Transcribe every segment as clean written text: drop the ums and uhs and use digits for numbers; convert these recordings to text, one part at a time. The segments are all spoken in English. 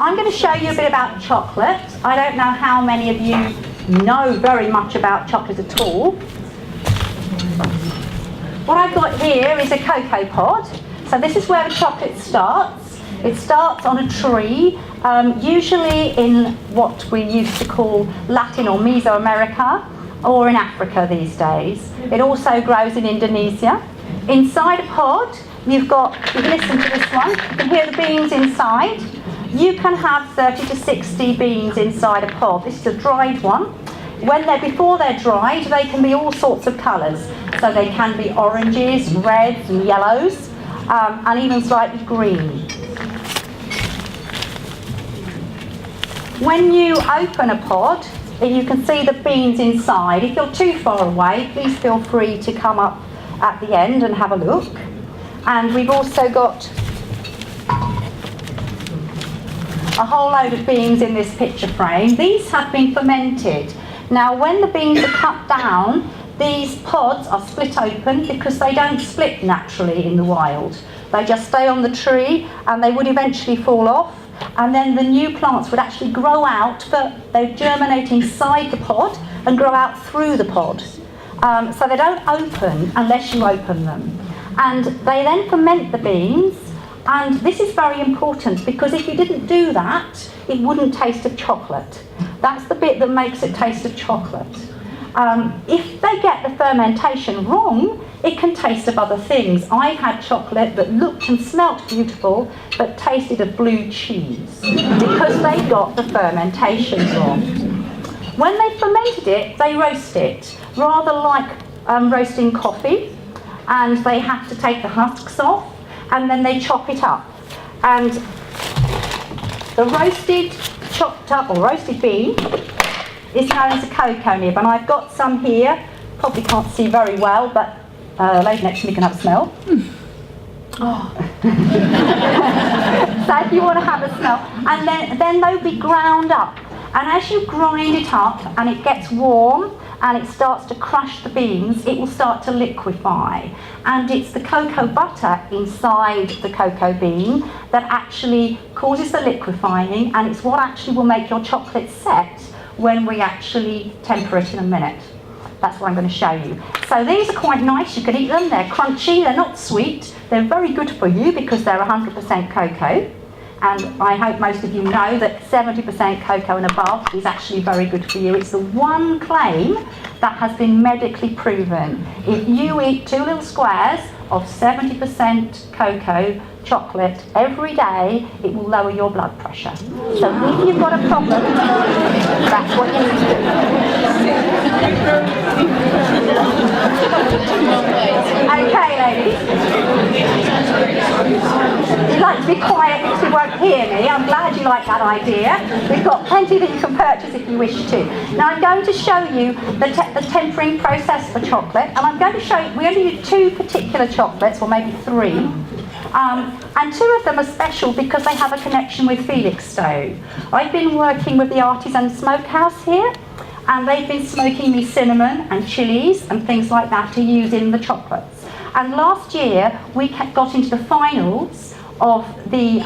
I'm going to show you a bit about chocolate. I don't know how many of you know very much about chocolate at all. What I've got here is a cocoa pod. So this is where the chocolate starts. It starts on a tree, usually in what we used to call Latin or Mesoamerica, or in Africa these days. It also grows in Indonesia. Inside a pod, you can listen to this one, you can hear the beans inside. You can have 30 to 60 beans inside a pod. This is a dried one. Before they're dried, they can be all sorts of colours. So they can be oranges, reds and yellows, and even slightly green. When you open a pod, you can see the beans inside. If you're too far away, please feel free to come up at the end and have a look. And we've also got a whole load of beans in this picture frame. These have been fermented. Now, when the beans are cut down, these pods are split open because they don't split naturally in the wild. They just stay on the tree and they would eventually fall off, and then the new plants would actually grow out, but they germinate inside the pod and grow out through the pod. So they don't open unless you open them. And they then ferment the beans, and this is very important because if you didn't do that, it wouldn't taste of chocolate. That's the bit that makes it taste of chocolate. If they get the fermentation wrong, it can taste of other things. I've had chocolate that looked and smelt beautiful, but tasted of blue cheese because they got the fermentation wrong. When they fermented it, they roast it, rather like roasting coffee, and they have to take the husks off, and then they chop it up. And the roasted, chopped up or roasted bean is known as a cocoa nib, and I've got some here. Probably can't see very well, but lady next to me can have a smell. Oh. So if you want to have a smell, and then they'll be ground up. And as you grind it up and it gets warm and it starts to crush the beans, it will start to liquefy. And it's the cocoa butter inside the cocoa bean that actually causes the liquefying, and it's what actually will make your chocolate set when we actually temper it in a minute. That's what I'm going to show you. So these are quite nice, you can eat them, they're crunchy, they're not sweet, they're very good for you because they're 100% cocoa. And I hope most of you know that 70% cocoa and above is actually very good for you. It's the one claim that has been medically proven. If you eat 2 little squares of 70% cocoa chocolate every day, it will lower your blood pressure. So if you've got a problem, that's what you need to do. Okay, ladies. You like to be quiet because you won't hear me. I'm glad you like that idea. We've got plenty that you can purchase if you wish to. Now I'm going to show you the tempering process for chocolate, and I'm going to show you, we only do 2 particular chocolates, or maybe 3. And 2 of them are special because they have a connection with Felixstowe. I've been working with the Artisan Smokehouse here, and they've been smoking me cinnamon and chilies and things like that to use in the chocolates. And last year we got into the finals of the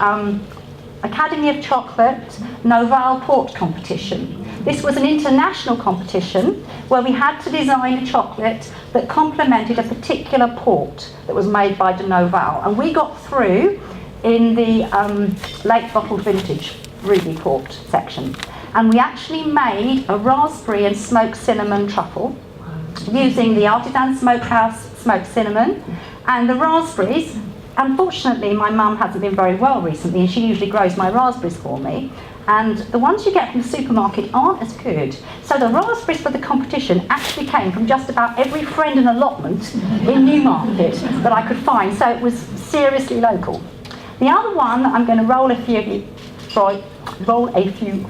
Academy of Chocolate Noval Port competition. This was an international competition where we had to design a chocolate that complemented a particular port that was made by de Noval, and we got through in the late bottled vintage ruby port section, and we actually made a raspberry and smoked cinnamon truffle using the Artisan Smokehouse smoked cinnamon. And the raspberries, unfortunately my mum hasn't been very well recently, and she usually grows my raspberries for me, and the ones you get from the supermarket aren't as good. So the raspberries for the competition actually came from just about every friend and allotment in Newmarket that I could find, so it was seriously local. The other one that I'm going to roll a few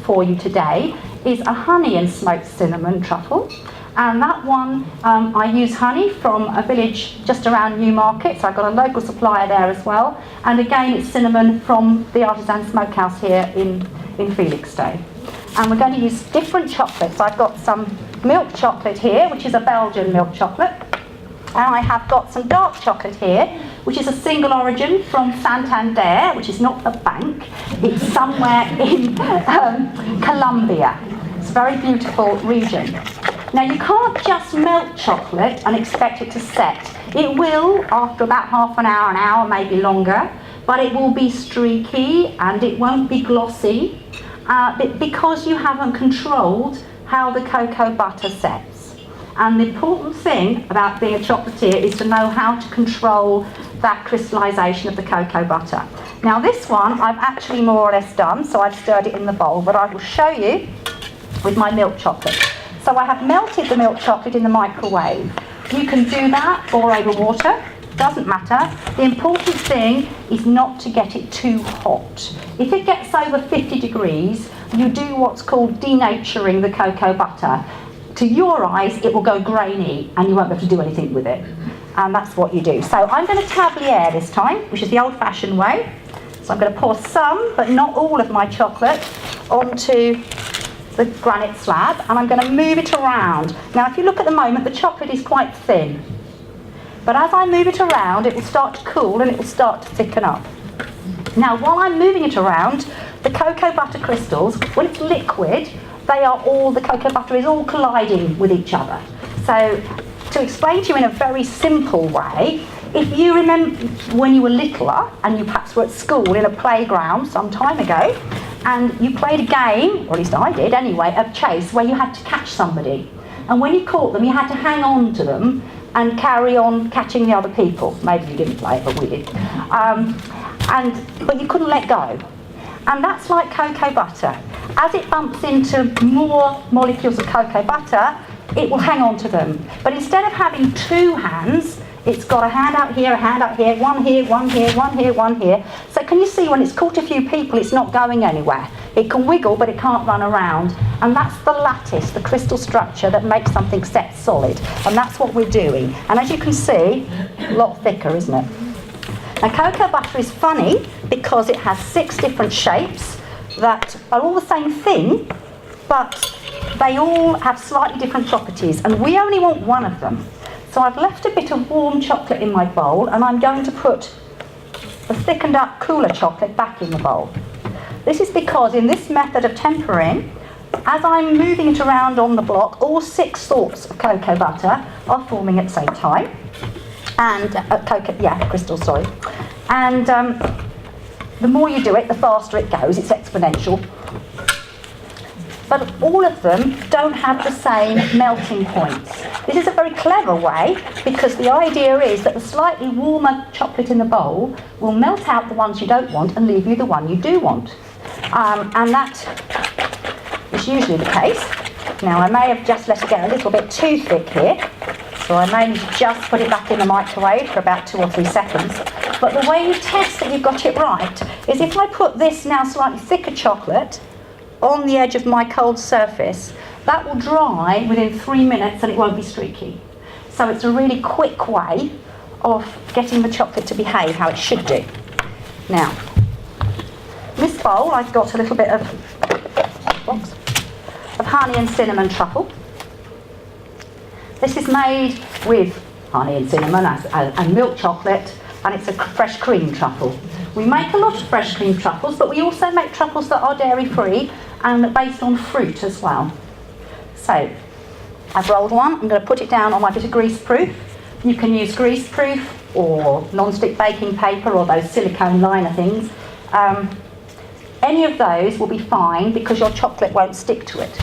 for you today is a honey and smoked cinnamon truffle. And that one, I use honey from a village just around Newmarket, so I've got a local supplier there as well. And again, it's cinnamon from the Artisan Smokehouse here in Felixstowe. And we're going to use different chocolates. I've got some milk chocolate here, which is a Belgian milk chocolate. And I have got some dark chocolate here, which is a single origin from Santander, which is not a bank. It's somewhere in Colombia. It's a very beautiful region. Now, you can't just melt chocolate and expect it to set. It will after about half an hour, maybe longer, but it will be streaky and it won't be glossy because you haven't controlled how the cocoa butter sets. And the important thing about being a chocolatier is to know how to control that crystallization of the cocoa butter. Now, this one I've actually more or less done, so I've stirred it in the bowl, but I will show you with my milk chocolate. So I have melted the milk chocolate in the microwave. You can do that or over water, doesn't matter. The important thing is not to get it too hot. If it gets over 50 degrees, you do what's called denaturing the cocoa butter. To your eyes, it will go grainy and you won't be able to do anything with it. And that's what you do. So I'm going to tablier this time, which is the old-fashioned way. So I'm going to pour some, but not all of my chocolate, onto the granite slab, and I'm going to move it around. Now, if you look at the moment, the chocolate is quite thin. But as I move it around, it will start to cool and it will start to thicken up. Now, while I'm moving it around, the cocoa butter crystals, when it's liquid, the cocoa butter is all colliding with each other. So, to explain to you in a very simple way, if you remember when you were littler and you perhaps were at school in a playground some time ago, and you played a game, or at least I did anyway, of chase where you had to catch somebody. And when you caught them, you had to hang on to them and carry on catching the other people. Maybe you didn't play it, but we did. But you couldn't let go. And that's like cocoa butter. As it bumps into more molecules of cocoa butter, it will hang on to them. But instead of having two hands, it's got a hand out here, a hand out here, one here, one here, one here, one here. So can you see when it's caught a few people, it's not going anywhere. It can wiggle, but it can't run around. And that's the lattice, the crystal structure that makes something set solid. And that's what we're doing. And as you can see, a lot thicker, isn't it? Now, cocoa butter is funny because it has 6 different shapes that are all the same thing, but they all have slightly different properties. And we only want one of them. So I've left a bit of warm chocolate in my bowl, and I'm going to put the thickened up cooler chocolate back in the bowl. This is because in this method of tempering, as I'm moving it around on the block, all 6 sorts of cocoa butter are forming at the same time. And crystals, sorry. And the more you do it, the faster it goes. It's exponential. But all of them don't have the same melting points. This is a very clever way because the idea is that the slightly warmer chocolate in the bowl will melt out the ones you don't want and leave you the one you do want. And that is usually the case. Now, I may have just let it get a little bit too thick here, so I may just put it back in the microwave for about 2 or 3 seconds. But the way you test that you've got it right is if I put this now slightly thicker chocolate on the edge of my cold surface, that will dry within 3 minutes and it won't be streaky. So it's a really quick way of getting the chocolate to behave how it should do. Now, in this bowl I've got a little bit of honey and cinnamon truffle. This is made with honey and cinnamon and milk chocolate, and it's a fresh cream truffle. We make a lot of fresh cream truffles, but we also make truffles that are dairy-free and based on fruit as well. So, I've rolled one. I'm going to put it down on my bit of greaseproof. You can use greaseproof or non-stick baking paper or those silicone liner things. Any of those will be fine because your chocolate won't stick to it.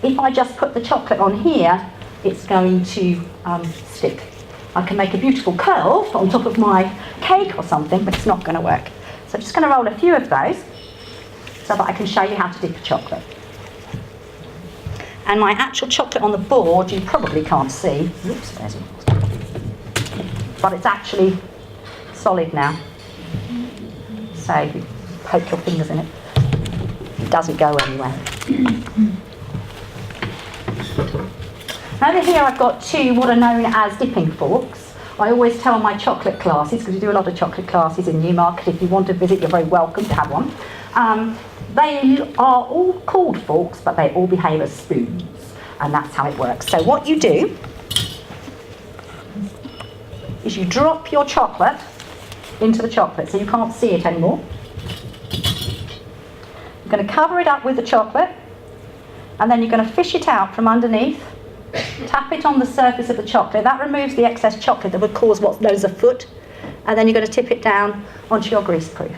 If I just put the chocolate on here, it's going to stick. I can make a beautiful curl on top of my cake or something, but it's not going to work. So I'm just going to roll a few of those so that I can show you how to dip the chocolate. And my actual chocolate on the board you probably can't see. Oops, there's it. But it's actually solid now. So if you poke your fingers in it, it doesn't go anywhere. Over here I've got 2 what are known as dipping forks. I always tell my chocolate classes, because we do a lot of chocolate classes in Newmarket, if you want to visit you're very welcome to have one. They are all called forks, but they all behave as spoons, and that's how it works. So what you do is you drop your chocolate into the chocolate, so you can't see it anymore. You're going to cover it up with the chocolate, and then you're going to fish it out from underneath, tap it on the surface of the chocolate. That removes the excess chocolate that would cause what's known as a foot, and then you're going to tip it down onto your greaseproof.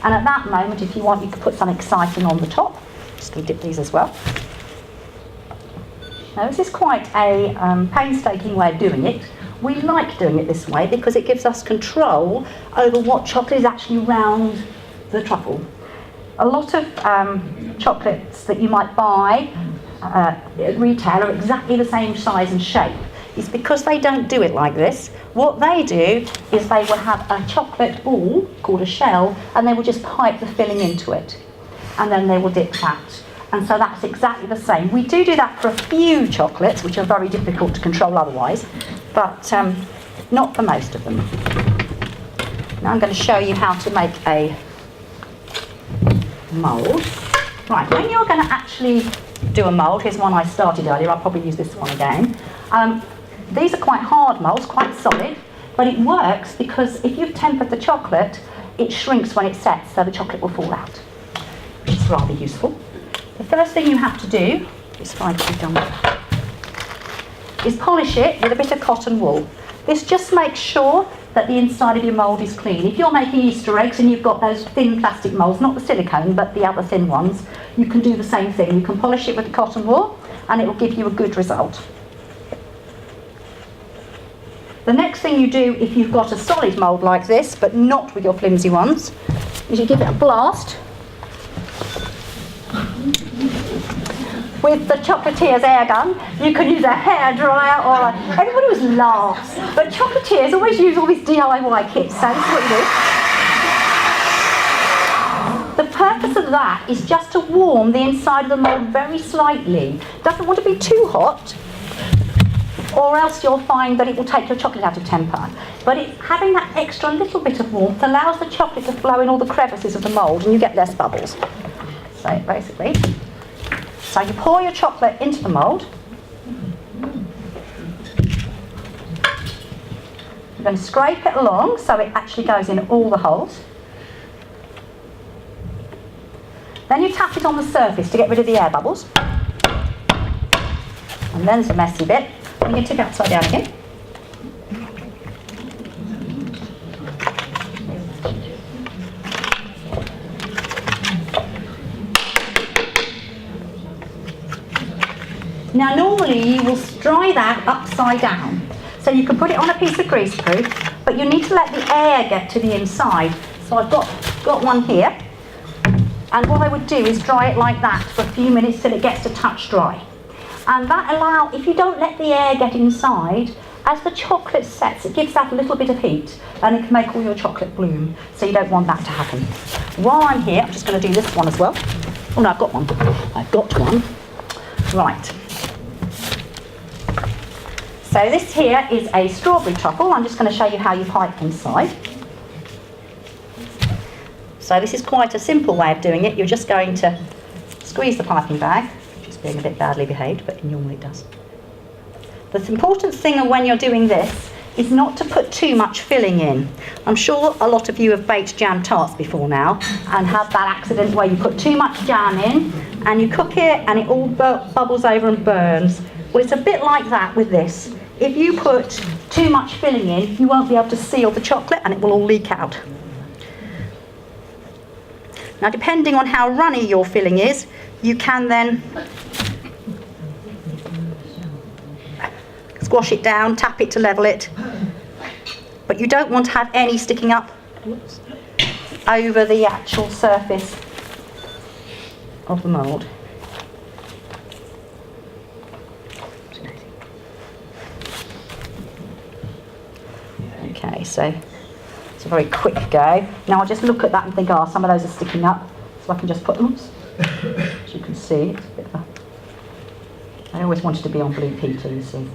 And at that moment, if you want, you can put something exciting on the top. Just going to dip these as well. Now, this is quite a painstaking way of doing it. We like doing it this way because it gives us control over what chocolate is actually round the truffle. A lot of chocolates that you might buy at retail are exactly the same size and shape. It's because they don't do it like this. What they do is they will have a chocolate ball called a shell, and they will just pipe the filling into it, and then they will dip that. And so that's exactly the same. We do that for a few chocolates, which are very difficult to control otherwise, but not for most of them. Now I'm going to show you how to make a mould. Right, when you're going to actually do a mould, here's one I started earlier, I'll probably use this one again. These are quite hard moulds, quite solid, but it works because if you've tempered the chocolate, it shrinks when it sets, so the chocolate will fall out, which is rather useful. The first thing you have to do, is polish it with a bit of cotton wool. This just makes sure that the inside of your mould is clean. If you're making Easter eggs and you've got those thin plastic moulds, not the silicone, but the other thin ones, you can do the same thing. You can polish it with the cotton wool and it will give you a good result. The next thing you do if you've got a solid mould like this, but not with your flimsy ones, is you give it a blast with the Chocolatier's air gun. You can use a hairdryer or everybody always laughs, but Chocolatiers always use all these DIY kits, so this is what you do. The purpose of that is just to warm the inside of the mould very slightly. Doesn't want to be too hot, or else you'll find that it will take your chocolate out of temper. But having that extra little bit of warmth allows the chocolate to flow in all the crevices of the mould and you get less bubbles. So basically, so you pour your chocolate into the mould. You're going to scrape it along so it actually goes in all the holes. Then you tap it on the surface to get rid of the air bubbles. And then there's the messy bit. You can tip it upside down again. Now normally you will dry that upside down. So you can put it on a piece of greaseproof, but you need to let the air get to the inside. So I've got one here. And what I would do is dry it like that for a few minutes till it gets to touch dry. And that if you don't let the air get inside, as the chocolate sets, it gives that a little bit of heat and it can make all your chocolate bloom. So you don't want that to happen. While I'm here, I'm just going to do this one as well. Oh no, I've got one. I've got one. Right. So this here is a strawberry truffle. I'm just going to show you how you pipe inside. So this is quite a simple way of doing it. You're just going to squeeze the piping bag. Being a bit badly behaved, but normally it does. The important thing when you're doing this is not to put too much filling in. I'm sure a lot of you have baked jam tarts before now and had that accident where you put too much jam in and you cook it and it all bubbles over and burns. Well, it's a bit like that with this. If you put too much filling in, you won't be able to seal the chocolate and it will all leak out. Now, depending on how runny your filling is, you can then squash it down, tap it to level it, but you don't want to have any sticking up over the actual surface of the mould. Okay, so it's a very quick go. Now I just look at that and think, some of those are sticking up, so I can just put them. As you can see, it's a bit of a... I always wanted to be on Blue Peter, you see.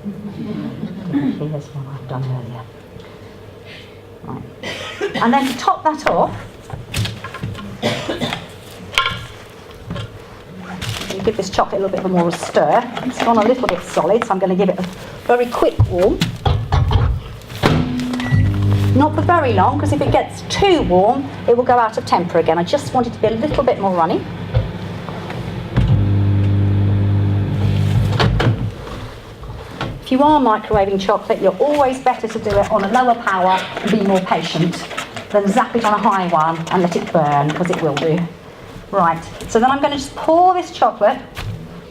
Here's one I've done earlier. Right. And then to top that off, you give this chocolate a little bit more of a stir. It's gone a little bit solid, so I'm going to give it a very quick warm. Not for very long, because if it gets too warm, it will go out of temper again. I just want it to be a little bit more runny. If you are microwaving chocolate, you're always better to do it on a lower power and be more patient than zap it on a high one and let it burn, because it will do. Right, so then I'm going to just pour this chocolate,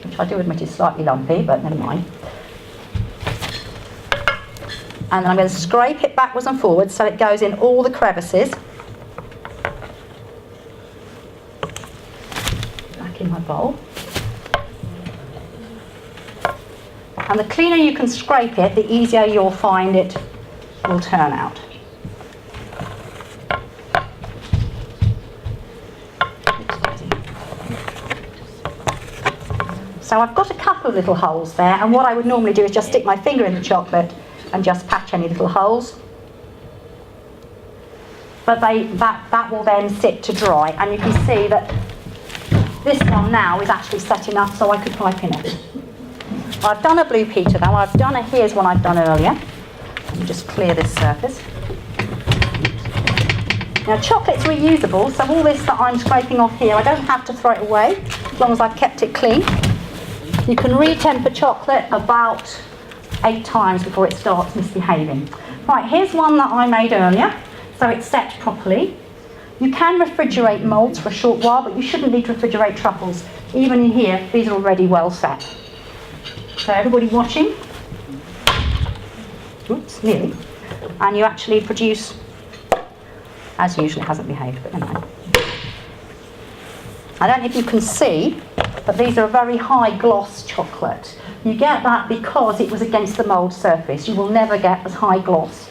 which I do admit is slightly lumpy, but never mind. And then I'm going to scrape it backwards and forwards so it goes in all the crevices. Back in my bowl. And the cleaner you can scrape it, the easier you'll find it will turn out. So I've got a couple of little holes there, and what I would normally do is just stick my finger in the chocolate and just patch any little holes. But that will then sit to dry, and you can see that this one now is actually set enough so I could pipe in it. I've done a Blue Peter now. Here's one I've done earlier. Let me just clear this surface. Now chocolate's reusable, so all this that I'm scraping off here, I don't have to throw it away, as long as I've kept it clean. You can re-temper chocolate about 8 times before it starts misbehaving. Right, here's one that I made earlier, so it's set properly. You can refrigerate moulds for a short while, but you shouldn't need to refrigerate truffles. Even in here, these are already well set. So everybody watching, oops, nearly, and you actually produce, as usual, it hasn't behaved, but never mind. I don't know if you can see, but these are a very high gloss chocolate. You get that because it was against the mould surface. You will never get as high gloss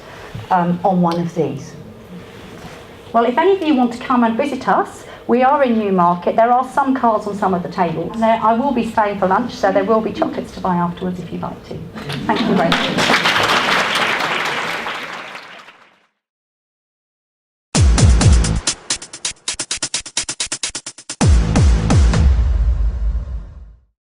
on one of these. Well, if any of you want to come and visit us, we are in Newmarket. There are some cards on some of the tables. I will be staying for lunch, so there will be chocolates to buy afterwards if you'd like to. Thank you very much.